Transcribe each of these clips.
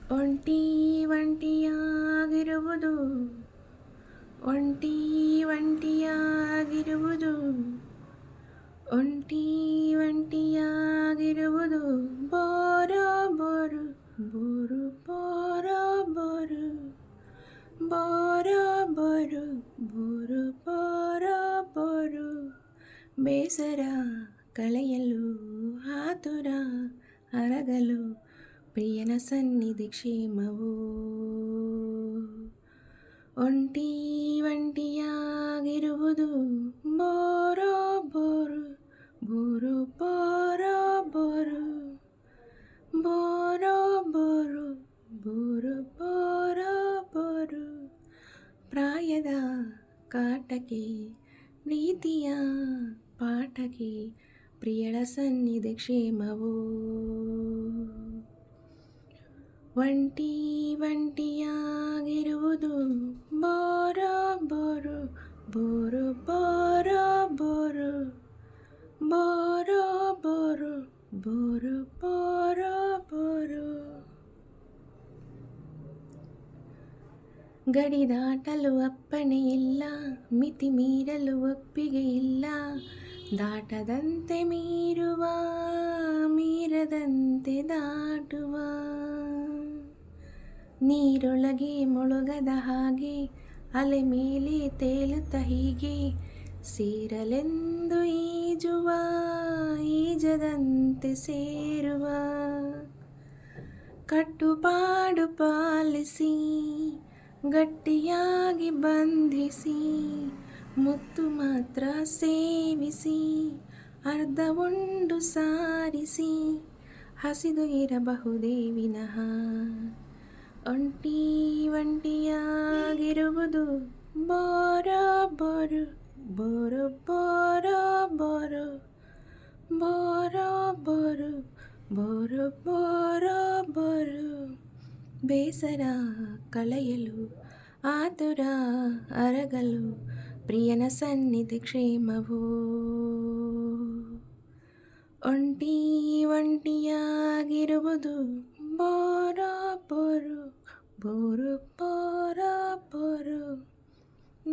ಒಂಟಿ ಒಂಟಿಯಾಗಿರುವುದು ಒಂಟಿ ಒಂಟಿಯಾಗಿರುವುದು ಒಂಟಿ ಒಂಟಿಯಾಗಿರುವುದು bore bore bore bore bore bore bore bore bore bore ಬೇಸರ ಕಳೆಯಲು ಆತುರ ಅರಗಲು ಪ್ರಿಯನ ಸನ್ನಿಧಿ ಕ್ಷೇಮವು ಒಂಟಿ ಒಂಟಿಯಾಗಿರುವುದು bore bore bore bore bore bore bore bore bore bore ಪ್ರಾಯದ ಕಾಟಕ್ಕೆ ಪ್ರೀತಿಯ ಪಾಠಕ್ಕೆ ಪ್ರಿಯಳ ಸನ್ನಿಧಿ ಕ್ಷೇಮವು ಒಂಟಿ ಒಂಟಿಯಾಗಿರುವುದು bore bore bore bore bore bore bore bore bore bore ಗಡಿ ದಾಟಲು ಅಪ್ಪಣೆ ಇಲ್ಲ, ಮಿತಿ ಮೀರಲು ಒಪ್ಪಿಗೆ ಇಲ್ಲ, ದಾಟದಂತೆ ಮೀರುವ ಮೀರದಂತೆ ದಾಟುವ ನೀರೊಳಗೆ ಮುಳುಗದ ಹಾಗೆ ಅಲೆ ಮೇಲೆ ತೇಲುತ್ತ ಹೀಗೆ ಸೇರಲೆಂದು ಈಜುವ ಈಜದಂತೆ ಸೇರುವ ಕಟ್ಟುಪಾಡು ಪಾಲಿಸಿ ಗಟ್ಟಿಯಾಗಿ ಬಂಧಿಸಿ ಮುತ್ತು ಮಾತ್ರ ಸೇವಿಸಿ ಅರ್ಧ ಉಂಡು ಸಾರಿಸಿ ಹಸಿದು ಇರಬಹುದೇ ವಿನಃ ಒಂಟಿ ಒಂಟಿಯಾಗಿರುವುದು bore bore bore bore bore bore bore bore bore bore ಬೇಸರ ಕಳೆಯಲು ಆತುರ ಅರಗಲು ಪ್ರಿಯನ ಸನ್ನಿಧಿ ಕ್ಷೇಮವು ಒಂಟಿ ಒಂಟಿಯಾಗಿರುವುದು bore bore bore bore bore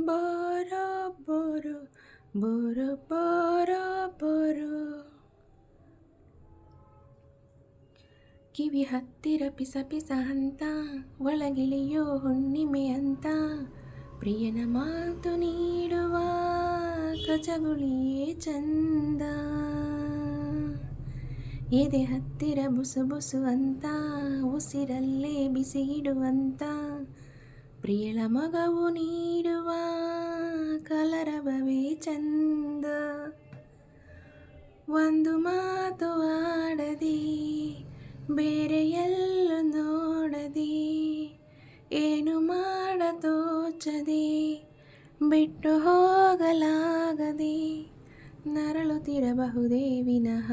bore bore bore bore bore ಕಿವಿ ಹತ್ತಿರ ಪಿಸ ಪಿಸ ಅಂತ ಒಳಗಿಳಿಯೋ ಹುಣ್ಣಿಮೆ ಅಂತ ಪ್ರಿಯನ ಮಾತು ನೀಡುವ ಕಚಗುಳಿಯೇ ಚಂದ ಎದೆ ಹತ್ತಿರ ಬುಸು ಬುಸು ಅಂತ ಉಸಿರಲ್ಲೇ ಬಿಸಿ ಇಡುವಂತ ಪ್ರಿಯಳ ಮಗವು ನೀಡುವ ಕಲರವವೇ ಚಂದ ಒಂದು ಮಾತು ಆಡದೆ ಬೇರೆ ಎಲ್ಲೂ ನೋಡದೆ ಏನು ಮಾಡತೋಚದೆ ಬಿಟ್ಟು ಹೋಗಲಾಗದೆ ನರಳುತ್ತಿರಬಹುದೇ ವಿನಃ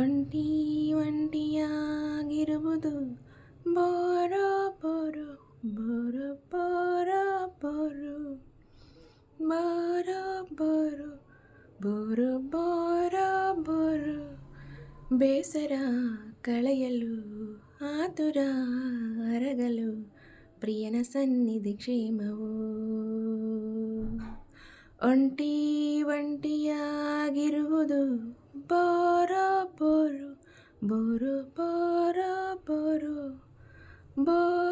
ಒಂಟಿ ಒಂಟಿಯಾಗಿರುವುದು bore bore bore bore bore bore bore bore bore bore ಬೇಸರ ಕಳೆಯಲು ಆತುರ ಅರಗಲು ಪ್ರಿಯನ ಸನ್ನಿಧಿ ಕ್ಷೇಮವು ಒಂಟಿ ಒಂಟಿಯಾಗಿರುವುದು bore bore bore bore bore bore